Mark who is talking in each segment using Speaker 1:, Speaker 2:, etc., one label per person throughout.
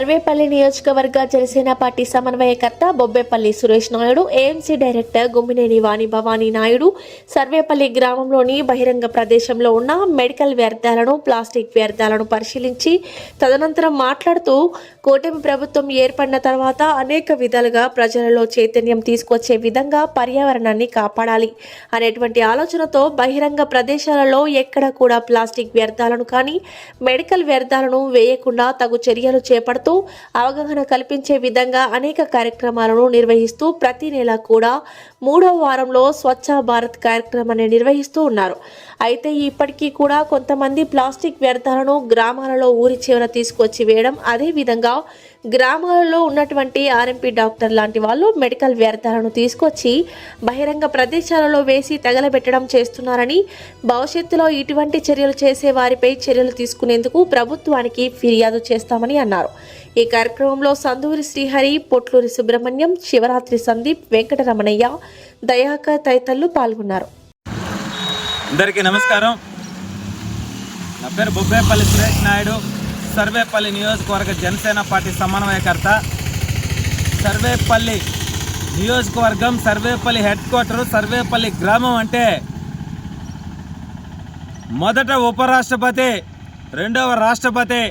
Speaker 1: సర్వేపల్లి నియోజకవర్గ జనసేన పార్టీ సమన్వయకర్త Bobbepalli Suresh Naidu, AMC director Gummineni వాణి భవానీ నాయుడు సర్వేపల్లి గ్రామంలోని బహిరంగ ప్రదేశంలో ఉన్న మెడికల్ వ్యర్థాలను, ప్లాస్టిక్ వ్యర్థాలను పరిశీలించి తదనంతరం మాట్లాడుతూ కూటమి ప్రభుత్వం ఏర్పడిన తర్వాత అనేక విధాలుగా ప్రజలలో చైతన్యం తీసుకొచ్చే విధంగా పర్యావరణాన్ని కాపాడాలి అనేటువంటి ఆలోచనతో బహిరంగ ప్రదేశాలలో ఎక్కడ కూడా ప్లాస్టిక్ వ్యర్థాలను కానీ మెడికల్ వ్యర్థాలను వేయకుండా తగు చర్యలు చేపడుతూ అవగాహన కల్పించే విధంగా అనేక కార్యక్రమాలను నిర్వహిస్తూ ప్రతి నెల కూడా 3వ వారంలో స్వచ్ఛ భారత్ కార్యక్రమాన్ని నిర్వహిస్తూ ఉన్నారు. అయితే ఇప్పటికీ కూడా కొంతమంది ప్లాస్టిక్ వ్యర్థాలను గ్రామాలలో ఊరి చివర తీసుకొచ్చి వేయడం, అదేవిధంగా గ్రామాలలో ఉన్నటువంటి ఆర్ఎంపీ డాక్టర్ లాంటి వాళ్ళు మెడికల్ వ్యర్థాలను తీసుకొచ్చి బహిరంగ ప్రదేశాలలో వేసి తగలబెట్టడం చేస్తున్నారని, భవిష్యత్తులో ఇటువంటి చర్యలు చేసే వారిపై చర్యలు తీసుకునేందుకు ప్రభుత్వానికి ఫిర్యాదు చేస్తామని అన్నారు. ఈ కార్యక్రమంలో సందూరి శ్రీహరి, పొట్లూరి సుబ్రహ్మణ్యం, శివరాత్రి సందీప్, వెంకటరమణయ్య, దయాకర్ తదితరులు పాల్గొన్నారు.
Speaker 2: అందరికీ నమస్కారం. నా పేరు బొబ్బేపల్లి సురేష్ నాయుడు, సర్వేపల్లి నియోజకవర్గ జనసేన పార్టీ సమన్వయకర్త. సర్వేపల్లి నియోజకవర్గం, సర్వేపల్లి హెడ్ క్వార్టర్, సర్వేపల్లి గ్రామం అంటే మొదట ఉపరాష్ట్రపతి, రెండవ రాష్ట్రపతి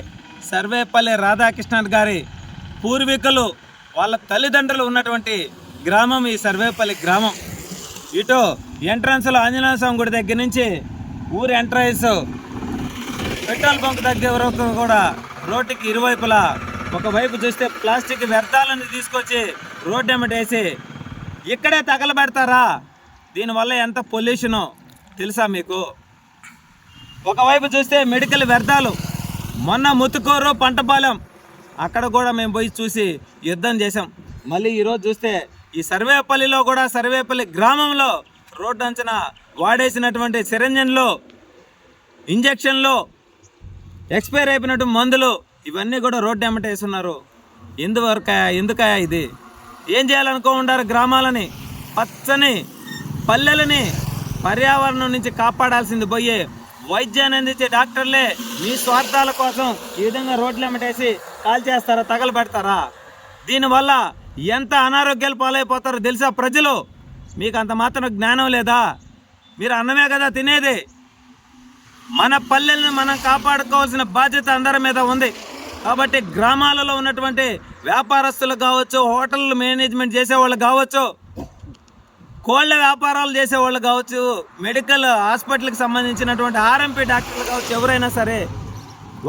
Speaker 2: సర్వేపల్లి రాధాకృష్ణన్ గారి పూర్వీకులు, వాళ్ళ తల్లిదండ్రులు ఉన్నటువంటి గ్రామం ఈ సర్వేపల్లి గ్రామం. ఇటు ఎంట్రన్స్లో ఆంజనేయ స్వామి గుడి దగ్గర నుంచి ఊరి ఎంట్రన్స్ పెట్రోల్ బంక్ దగ్గర వరకు కూడా రోడ్డుకి ఇరువైపులా ఒకవైపు చూస్తే ప్లాస్టిక్ వ్యర్థాలను తీసుకొచ్చి రోడ్డు ఎమ్మటేసి ఇక్కడే తగలబెడతారా? దీనివల్ల ఎంత పొల్యూషనో తెలుసా మీకు? ఒకవైపు చూస్తే మెడికల్ వ్యర్థాలు, మొన్న ముత్తుకూరు, పంటపాలెం అక్కడ కూడా మేము పోయి చూసి యుద్ధం చేసాం. మళ్ళీ ఈరోజు చూస్తే ఈ సర్వేపల్లిలో కూడా, సర్వేపల్లి గ్రామంలో రోడ్డు అంచన వాడేసినటువంటి సిరంజన్లు, ఇంజక్షన్లు, ఎక్స్పైర్ అయిపోయినట్టు మందులు ఇవన్నీ కూడా రోడ్డు ఎమ్మటేస్తున్నారు. ఎందుకయా ఇది? ఏం చేయాలనుకుంటారు? గ్రామాలని, పచ్చని పల్లెలని పర్యావరణం నుంచి కాపాడాల్సింది పోయి వైద్యాన్ని అందించే డాక్టర్లే మీ స్వార్థాల కోసం ఈ విధంగా రోడ్లు ఎమ్మటేసి కాల్ చేస్తారా, తగలబెడతారా? దీనివల్ల ఎంత అనారోగ్యాలు పాలైపోతారో తెలుసా ప్రజలు? మీకు అంత మాత్రం జ్ఞానం లేదా? మీరు అన్నమే కదా తినేది. మన పల్లెల్ని మనం కాపాడుకోవాల్సిన బాధ్యత అందరి మీద ఉంది. కాబట్టి గ్రామాలలో ఉన్నటువంటి వ్యాపారస్తులు కావచ్చు, హోటల్ మేనేజ్మెంట్ చేసేవాళ్ళు కావచ్చు, కోళ్ళ వ్యాపారాలు చేసేవాళ్ళు కావచ్చు, మెడికల్ హాస్పిటల్కి సంబంధించినటువంటి ఆర్ఎంపీ డాక్టర్లు కావచ్చు, ఎవరైనా సరే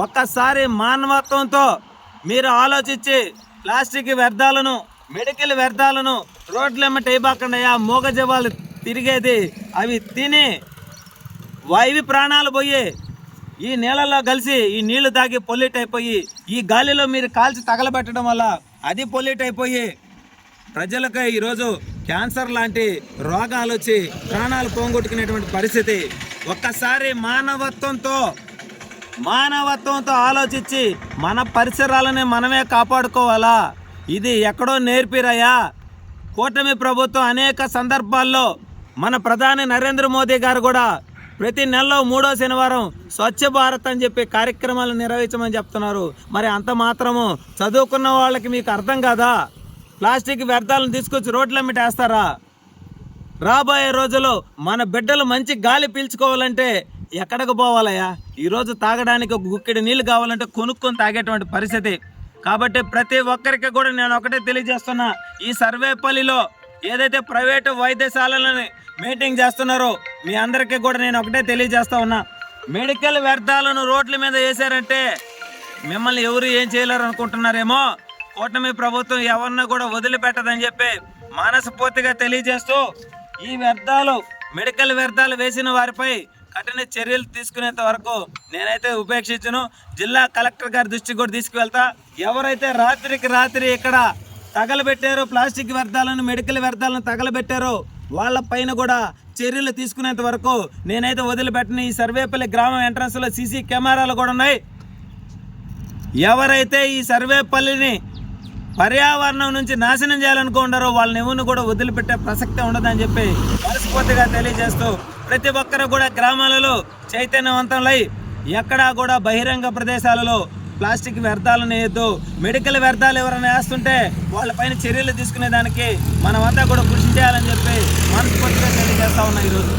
Speaker 2: ఒక్కసారి మానవత్వంతో మీరు ఆలోచించి ప్లాస్టిక్ వ్యర్థాలను, మెడికల్ వ్యర్థాలను రోడ్ల ఎమ్మట వేయబాకండి. మూగజవాళ్ళు తిరిగేది అవి తిని ఇవి ప్రాణాలు పోయి ఈ నీళ్ళలో కలిసి ఈ నీళ్లు తాగి పొల్యూట్ అయిపోయి ఈ గాలిలో మీరు కాల్చి తగలబెట్టడం వల్ల అది పొల్యూట్ అయిపోయి ప్రజలకు ఈరోజు క్యాన్సర్ లాంటి రోగాలు వచ్చి ప్రాణాలు పోగొట్టుకునేటువంటి పరిస్థితి. ఒక్కసారి మానవత్వంతో ఆలోచించి మన పరిసరాలని మనమే కాపాడుకోవాలా? ఇది ఎక్కడో నేర్పిరయ్యా. కూటమి ప్రభుత్వం అనేక సందర్భాల్లో, మన ప్రధాని నరేంద్ర మోదీ గారు కూడా ప్రతి నెలలో 3వ శనివారం స్వచ్ఛ భారత్ అని చెప్పి కార్యక్రమాలు నిర్వహించమని చెప్తున్నారు. మరి అంత మాత్రము చదువుకున్న వాళ్ళకి మీకు అర్థం కాదా? ప్లాస్టిక్ వ్యర్థాలను తీసుకొచ్చి రోడ్ల మీద వేస్తారా? రాబోయే రోజుల్లో మన బిడ్డలు మంచి గాలి పీల్చుకోవాలంటే ఎక్కడికి పోవాలయ్యా? ఈరోజు తాగడానికి ఒక గుక్కెడు నీళ్ళు కావాలంటే కొనుక్కొని తాగేటువంటి పరిస్థితి. కాబట్టి ప్రతి ఒక్కరికి కూడా నేను ఒకటే తెలియజేస్తున్నా, ఈ సర్వేపల్లిలో ఏదైతే ప్రైవేటు వైద్యశాలలని మీటింగ్ చేస్తున్నారో మీ అందరికీ కూడా నేను ఒకటే తెలియజేస్తా ఉన్నా, మెడికల్ వ్యర్థాలను రోడ్ల మీద వేశారంటే మిమ్మల్ని ఎవరు ఏం చేయలేరు అనుకుంటున్నారేమో. కూటమి ప్రభుత్వం ఎవరిని కూడా వదిలిపెట్టదని చెప్పి మనస్ఫూర్తిగా తెలియజేస్తూ, ఈ వ్యర్థాలు, మెడికల్ వ్యర్థాలు వేసిన వారిపై కఠిన చర్యలు తీసుకునేంత వరకు నేనైతే ఉపేక్షించను. జిల్లా కలెక్టర్ గారి దృష్టికి కూడా తీసుకువెళ్తా. ఎవరైతే రాత్రికి రాత్రి ఇక్కడ తగలబెట్టారో, ప్లాస్టిక్ వ్యర్థాలను, మెడికల్ వ్యర్థాలను తగలబెట్టారో వాళ్ళ పైన కూడా చర్యలు తీసుకునేంత వరకు నేనైతే వదిలిపెట్టను. ఈ సర్వేపల్లి గ్రామం ఎంట్రన్స్లో సీసీ కెమెరాలు కూడా ఉన్నాయి. ఎవరైతే ఈ సర్వేపల్లిని పర్యావరణం నుంచి నాశనం చేయాలనుకుంటారో వాళ్ళని ఎవరిని కూడా వదిలిపెట్టే ప్రసక్తే ఉండదని చెప్పి మనస్ఫూర్తిగా తెలియజేస్తూ, ప్రతి ఒక్కరు కూడా గ్రామాలలో చైతన్యవంతులై ఎక్కడా కూడా బహిరంగ ప్రదేశాలలో ప్లాస్టిక్ వ్యర్థాలను వేయద్దు. మెడికల్ వ్యర్థాలు ఎవరైనా వేస్తుంటే వాళ్ళపైన చర్యలు తీసుకునేదానికి మనమంతా కూడా కృషి చేయాలని చెప్పి మనస్ఫూర్తిగా తెలియజేస్తా ఉన్నా ఈరోజు.